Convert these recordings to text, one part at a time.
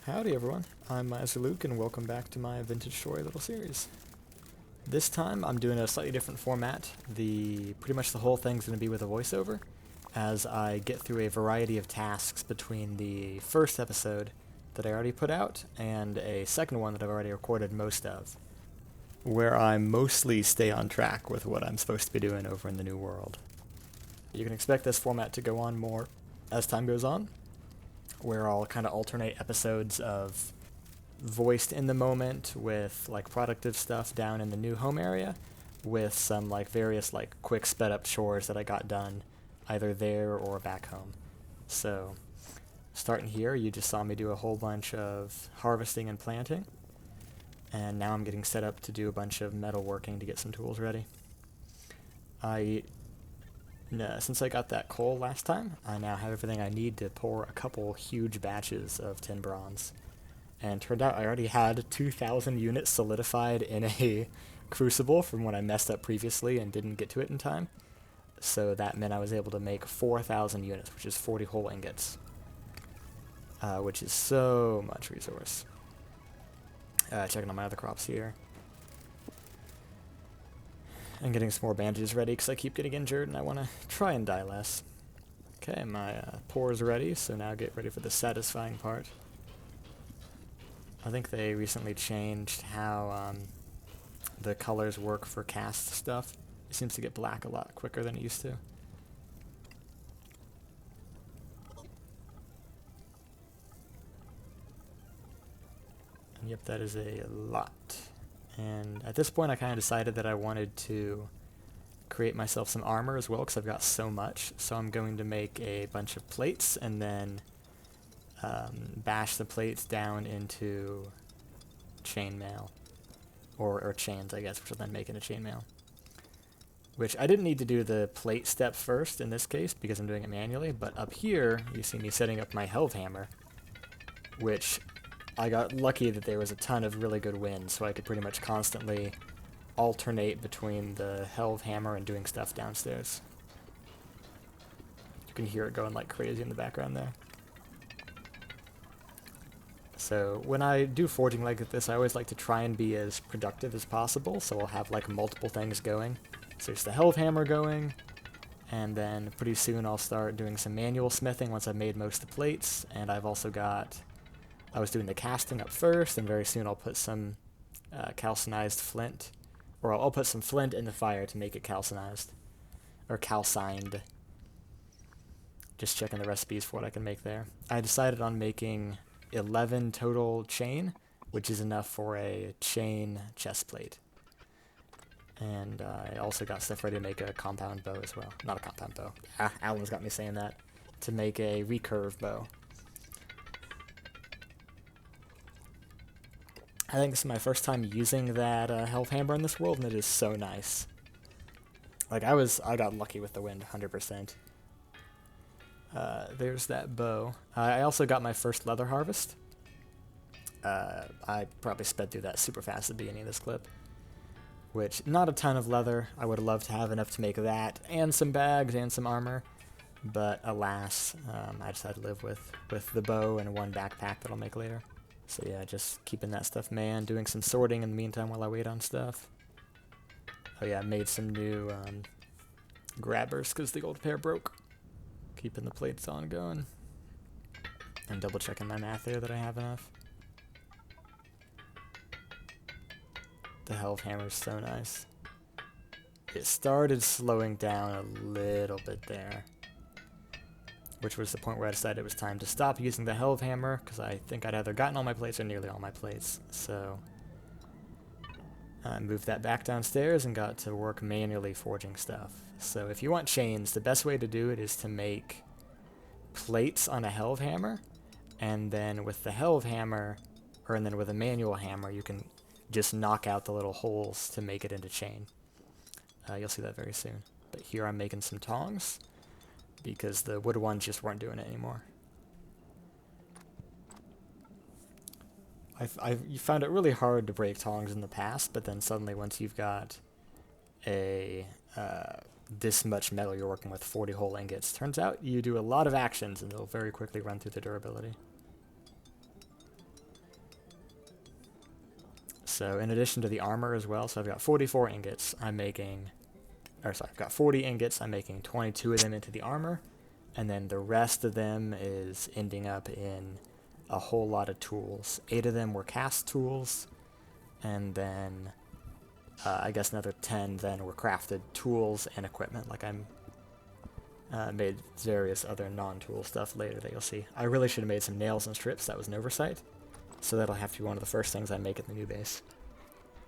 Howdy everyone, I'm Miser Luke and welcome back to my Vintage Story little series. This time I'm doing a slightly different format. Pretty much the whole thing's going to be with a voiceover as I get through a variety of tasks between the first episode that I already put out and a second one that I've already recorded most of, where I mostly stay on track with what I'm supposed to be doing over in the New World. You can expect this format to go on more as time goes on, where I'll kind of alternate episodes of voiced in the moment with like productive stuff down in the new home area with some like various like quick sped up chores that I got done either there or back home. So starting here, you just saw me do a whole bunch of harvesting and planting, and now I'm getting set up to do a bunch of metalworking to get some tools ready. Since I got that coal last time, I now have everything I need to pour a couple huge batches of tin bronze. And turned out I already had 2,000 units solidified in a crucible from when I messed up previously and didn't get to it in time. So that meant I was able to make 4,000 units, which is 40 whole ingots, which is so much resource. Checking on my other crops here. And getting some more bandages ready because I keep getting injured and I want to try and die less. Okay, my pour is ready, so now get ready for the satisfying part. I think they recently changed how the colors work for cast stuff. It seems to get black a lot quicker than it used to. And yep, that is a lot. And at this point I kind of decided that I wanted to create myself some armor as well because I've got so much. So I'm going to make a bunch of plates and then bash the plates down into chainmail. Or chains, I guess, which will then make into chainmail. Which I didn't need to do the plate step first in this case because I'm doing it manually, but up here you see me setting up my helve hammer, which I got lucky that there was a ton of really good wind, so I could pretty much constantly alternate between the helve hammer and doing stuff downstairs. You can hear it going like crazy in the background there. So when I do forging like this, I always like to try and be as productive as possible, so I'll have like multiple things going. So there's the helve hammer going, and then pretty soon I'll start doing some manual smithing once I've made most of the plates, and I've also got... I was doing the casting up first, and very soon I'll put some calcinized flint, or I'll put some flint in the fire to make it calcinized, or calcined. Just checking the recipes for what I can make there. I decided on making 11 total chain, which is enough for a chain chest plate. And I also got stuff ready to make a compound bow as well. Not a compound bow. Alan's got me saying that. To make a recurve bow. I think this is my first time using that helve hammer in this world, and it is so nice. Like, I got lucky with the wind, 100%. There's that bow. I also got my first leather harvest. I probably sped through that super fast at the beginning of this clip. Which, not a ton of leather. I would have loved to have enough to make that, and some bags, and some armor. But alas, I just had to live with the bow and one backpack that I'll make later. So yeah, just keeping that stuff manned, doing some sorting in the meantime while I wait on stuff. Oh yeah, I made some new grabbers because the old pair broke. Keeping the plates on going. And double checking my math there that I have enough. The helve hammer is so nice. It started slowing down a little bit there, which was the point where I decided it was time to stop using the helve hammer, because I think I'd either gotten all my plates or nearly all my plates. So I moved that back downstairs and got to work manually forging stuff. So if you want chains, the best way to do it is to make plates on a helve hammer, and then with the helve hammer, and then with a manual hammer, you can just knock out the little holes to make it into chain. You'll see that very soon. But here I'm making some tongs, because the wood ones just weren't doing it anymore. You found it really hard to break tongs in the past, but then suddenly once you've got a this much metal you're working with, 40 whole ingots, turns out you do a lot of actions and they'll very quickly run through the durability. So in addition to the armor as well, so I've got 44 ingots, I've got 40 ingots, I'm making 22 of them into the armor, and then the rest of them is ending up in a whole lot of tools. 8 of them were cast tools, and then I guess another 10 then were crafted tools and equipment, like I'm made various other non-tool stuff later that you'll see. I really should have made some nails and strips, that was an oversight. So that'll have to be one of the first things I make at the new base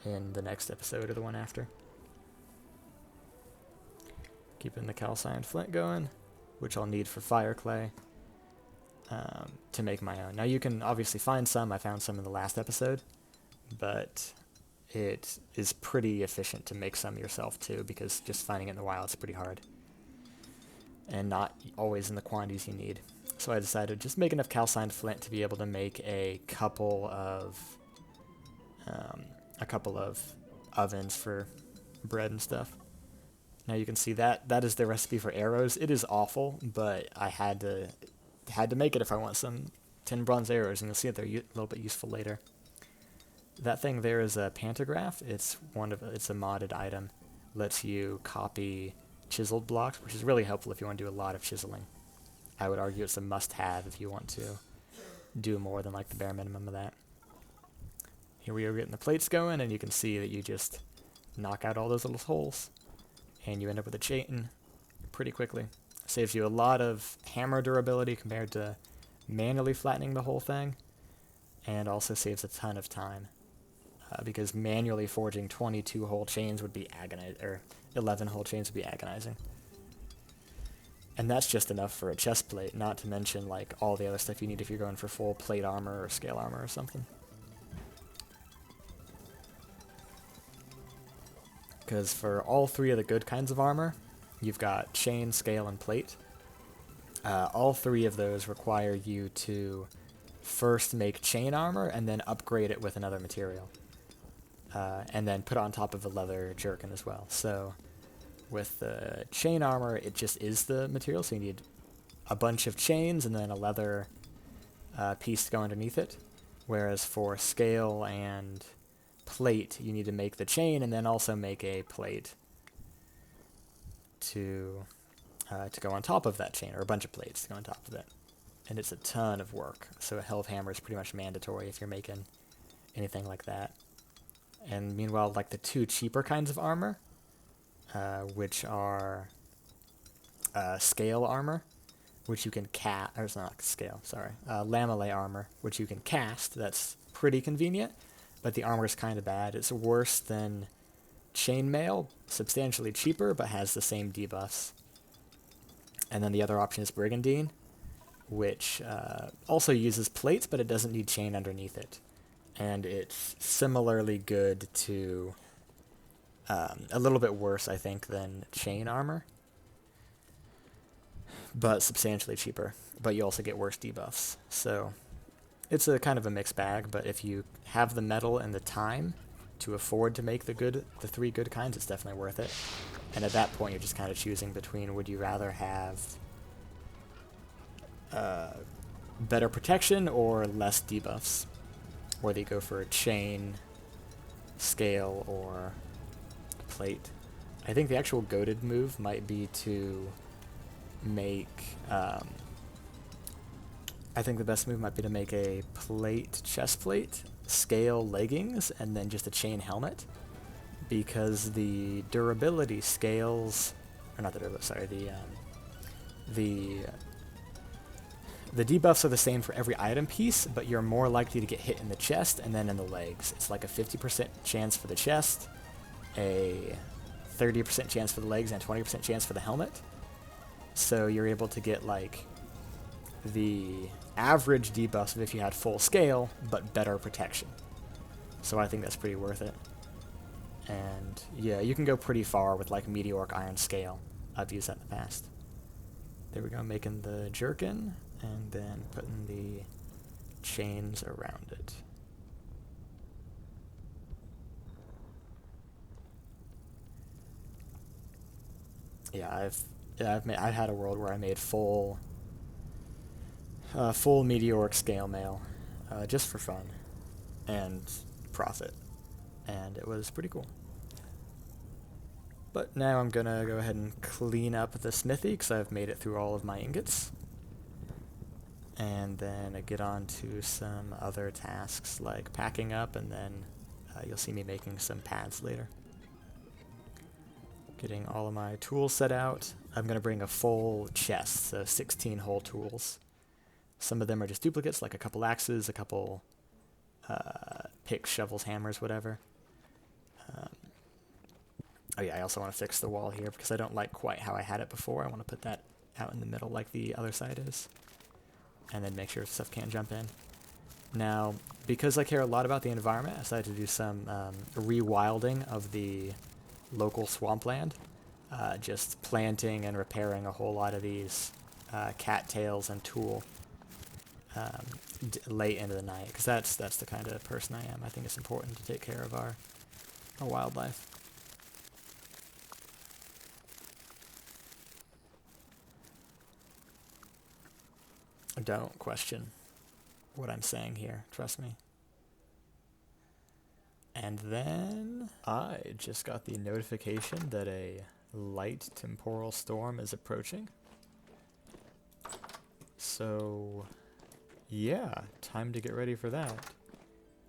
in the next episode or the one after. Keeping the calcined flint going, which I'll need for fire clay to make my own. Now you can obviously find some, I found some in the last episode, but it is pretty efficient to make some yourself too, because just finding it in the wild is pretty hard. And not always in the quantities you need. So I decided just make enough calcined flint to be able to make a couple of ovens for bread and stuff. Now you can see that is the recipe for arrows. It is awful, but I had to make it if I want some 10 bronze arrows, and you'll see that they're a little bit useful later. That thing there is a pantograph. It's a modded item. Lets you copy chiseled blocks, which is really helpful if you want to do a lot of chiseling. I would argue it's a must-have if you want to do more than like the bare minimum of that. Here we are getting the plates going, and you can see that you just knock out all those little holes, and you end up with a chain pretty quickly. Saves you a lot of hammer durability compared to manually flattening the whole thing, and also saves a ton of time. Because manually forging 22 hole chains would be agonizing, or 11 hole chains would be agonizing. And that's just enough for a chest plate, not to mention like all the other stuff you need if you're going for full plate armor or scale armor or something. Because for all 3 of the good kinds of armor, you've got chain, scale, and plate. All 3 of those require you to first make chain armor and then upgrade it with another material. And then put it on top of a leather jerkin as well. So with the chain armor, it just is the material, so you need a bunch of chains and then a leather piece to go underneath it. Whereas for scale and plate, you need to make the chain and then also make a plate to go on top of that chain, or a bunch of plates to go on top of it. And it's a ton of work, so a held hammer is pretty much mandatory if you're making anything like that. And meanwhile, like the 2 cheaper kinds of armor, which are scale armor, which you can or it's not scale, sorry, lamellae armor, which you can cast. That's pretty convenient, but the armor is kind of bad. It's worse than chainmail, substantially cheaper, but has the same debuffs. And then the other option is brigandine, which also uses plates, but it doesn't need chain underneath it. And it's similarly good to, a little bit worse, I think, than chain armor, but substantially cheaper. But you also get worse debuffs. So it's a kind of a mixed bag, but if you have the metal and the time to afford to make the 3 good kinds, it's definitely worth it. And at that point, you're just kind of choosing between, would you rather have better protection or less debuffs? Whether you go for a chain, scale, or plate. I think the actual goated move might be to make, I think the best move might be to make a plate chest plate, scale leggings, and then just a chain helmet. Because the durability scales, or not the durability, sorry, the debuffs are the same for every item piece, but you're more likely to get hit in the chest and then in the legs. It's like a 50% chance for the chest, a 30% chance for the legs, and a 20% chance for the helmet. So you're able to get like the average debuffs of if you had full scale, but better protection. So I think that's pretty worth it. And yeah, you can go pretty far with like meteoric iron scale. I've used that in the past. There we go, making the jerkin, and then putting the chains around it. Yeah, I've had a world where I made full meteoric scale mail, just for fun and profit. and it was pretty cool. But now I'm gonna go ahead and clean up the smithy because I've made it through all of my ingots. And then I get on to some other tasks like packing up, and then you'll see me making some paths later. Getting all of my tools set out. I'm gonna bring a full chest, so 16 whole tools. Some of them are just duplicates, like a couple axes, a couple picks, shovels, hammers, whatever. Oh yeah, I also want to fix the wall here because I don't like quite how I had it before. I want to put that out in the middle like the other side is. And then make sure stuff can't jump in. Now, because I care a lot about the environment, I decided to do some rewilding of the local swampland. Just planting and repairing a whole lot of these cattails and tulle late into the night, because that's the kind of person I am. I think it's important to take care of our wildlife. Don't question what I'm saying here, trust me. And then I just got the notification that a light temporal storm is approaching. So yeah, time to get ready for that.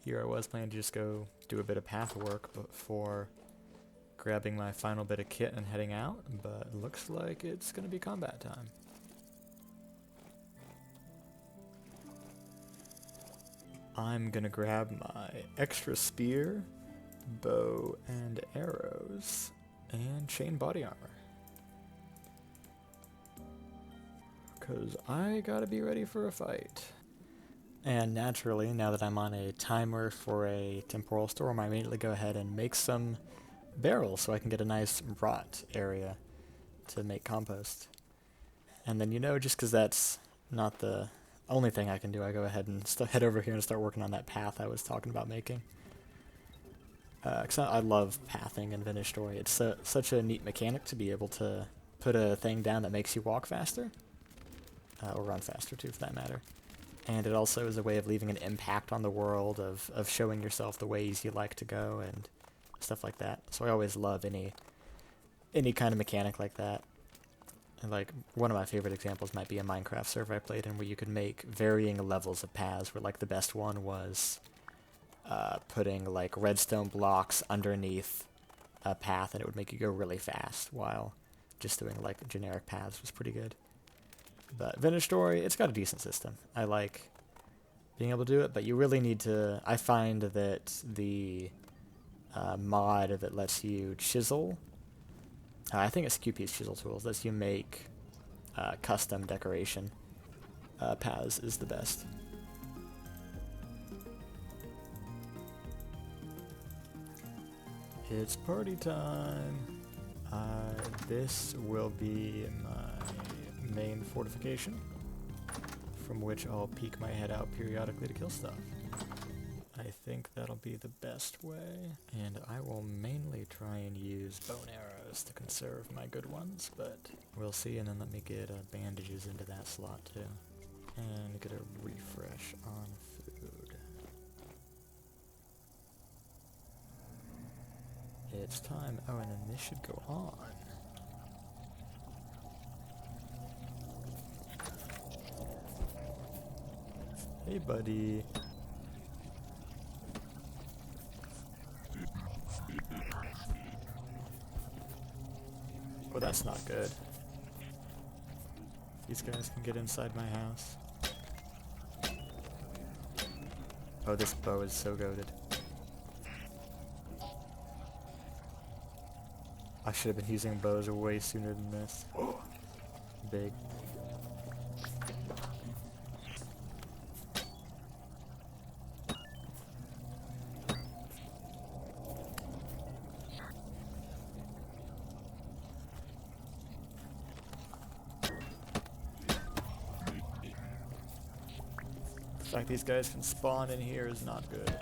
Here I was planning to just go do a bit of path work before grabbing my final bit of kit and heading out, but looks like it's gonna be combat time. I'm gonna grab my extra spear, bow and arrows, and chain body armor. Cause I gotta be ready for a fight. And naturally, now that I'm on a timer for a temporal storm, I immediately go ahead and make some barrels so I can get a nice rot area to make compost. And then, just cause that's not the only thing I can do, I go ahead and head over here and start working on that path I was talking about making. Because I love pathing in Vintage Story. It's such a neat mechanic to be able to put a thing down that makes you walk faster. Or run faster too, for that matter. And it also is a way of leaving an impact on the world, of showing yourself the ways you like to go and stuff like that. So I always love any kind of mechanic like that. And like, one of my favorite examples might be a Minecraft server I played in where you could make varying levels of paths, where like the best one was putting like redstone blocks underneath a path, and it would make you go really fast, while just doing like generic paths was pretty good. But Vintage Story, it's got a decent system. I like being able to do it, but you really need to... I find that the mod that lets you chisel... I think it's QP's Chisel Tools, lets you make custom decoration paths is the best. It's party time! This will be my main fortification, from which I'll peek my head out periodically to kill stuff. I think that'll be the best way, and I will mainly try and use bow and arrows to conserve my good ones, but we'll see. And then let me get bandages into that slot too, and get a refresh on food. It's time. Oh, and then this should go on. Hey, buddy. Oh, that's not good. These guys can get inside my house. Oh, this bow is so goated. I should have been using bows way sooner than this. Big. The fact these guys can spawn in here is not good.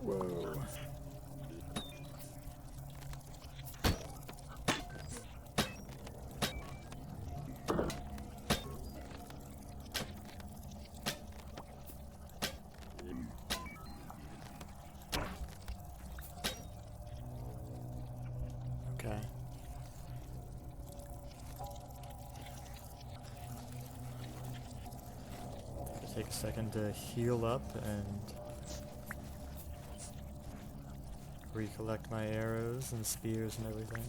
Whoa. Okay. Take a second to heal up and recollect my arrows and spears and everything.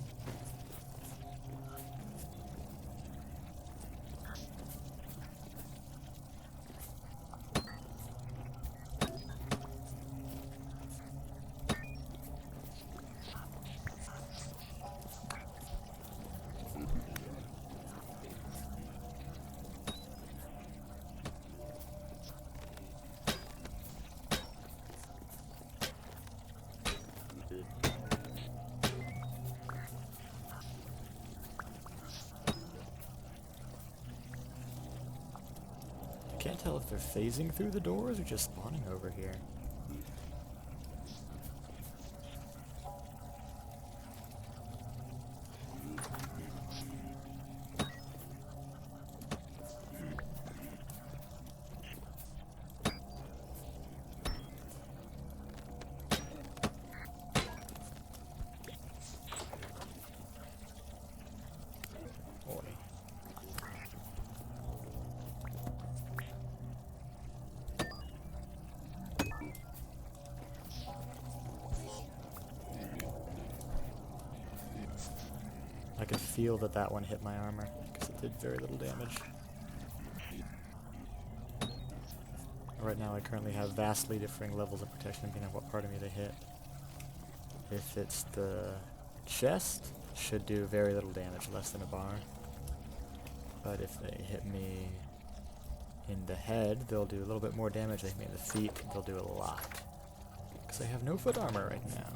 Can't tell if they're phasing through the doors or just spawning over here. Boy. I could feel that that one hit my armor, because it did very little damage. Right now I currently have vastly differing levels of protection depending on what part of me they hit. If it's the chest, should do very little damage, less than a bar. But if they hit me in the head, they'll do a little bit more damage. They hit me in the feet, they'll do a lot. Because I have no foot armor right now.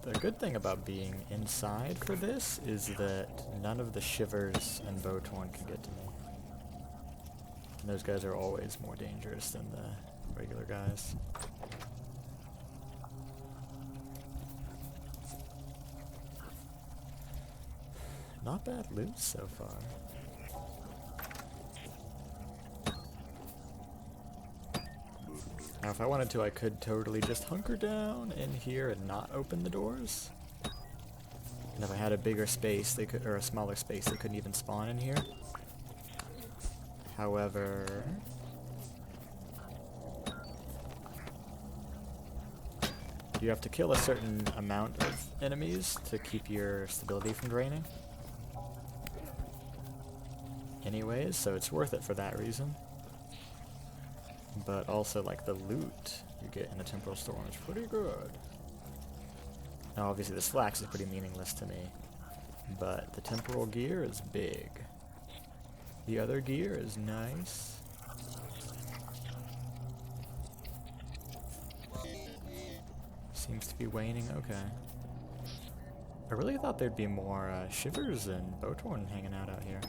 The good thing about being inside for this is that none of the shivers and bowtorn can get to me. And those guys are always more dangerous than the regular guys. Not bad loot so far. Now if I wanted to, I could totally just hunker down in here and not open the doors. And if I had a bigger space, they could, or a smaller space, they couldn't even spawn in here. However, you have to kill a certain amount of enemies to keep your stability from draining. Anyways, so it's worth it for that reason. But also, like, the loot you get in the temporal storm is pretty good. Now, obviously, this flax is pretty meaningless to me, but the temporal gear is big. The other gear is nice. Seems to be waning, okay. I really thought there'd be more shivers and bowtorn hanging out here.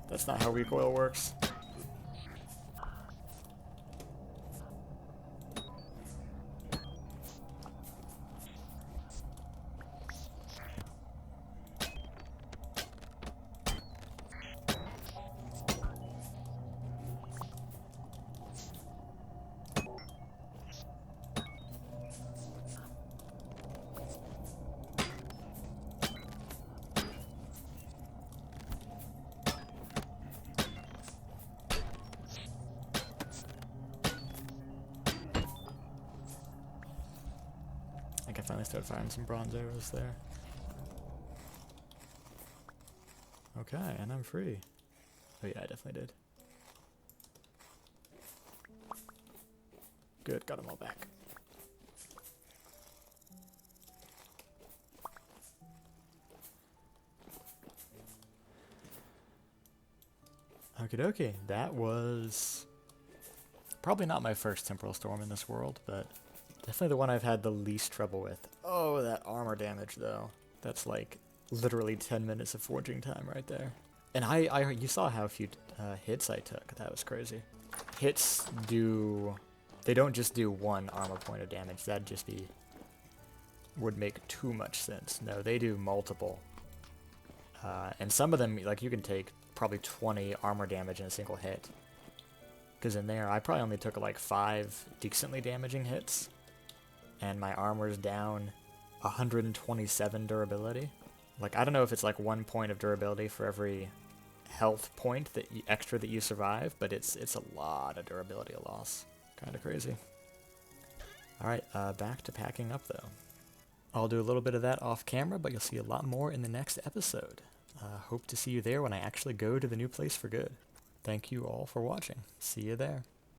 That's not how recoil works. I finally started firing some bronze arrows there. Okay, and I'm free. Oh yeah, I definitely did. Good, got them all back. Okie dokie, that was Probably not my first temporal storm in this world, but definitely the one I've had the least trouble with. Oh, that armor damage though. That's like literally 10 minutes of forging time right there. And you saw how few hits I took. That was crazy. Hits they don't just do one armor point of damage. That'd just would make too much sense. No, they do multiple. And some of them, like, you can take probably 20 armor damage in a single hit. Because in there, I probably only took like 5 decently damaging hits. And my armor's down 127 durability. Like, I don't know if it's like 1 point of durability for every health point extra that you survive, but it's a lot of durability loss. Kind of crazy. Alright, back to packing up though. I'll do a little bit of that off camera, but you'll see a lot more in the next episode. Hope to see you there when I actually go to the new place for good. Thank you all for watching. See you there.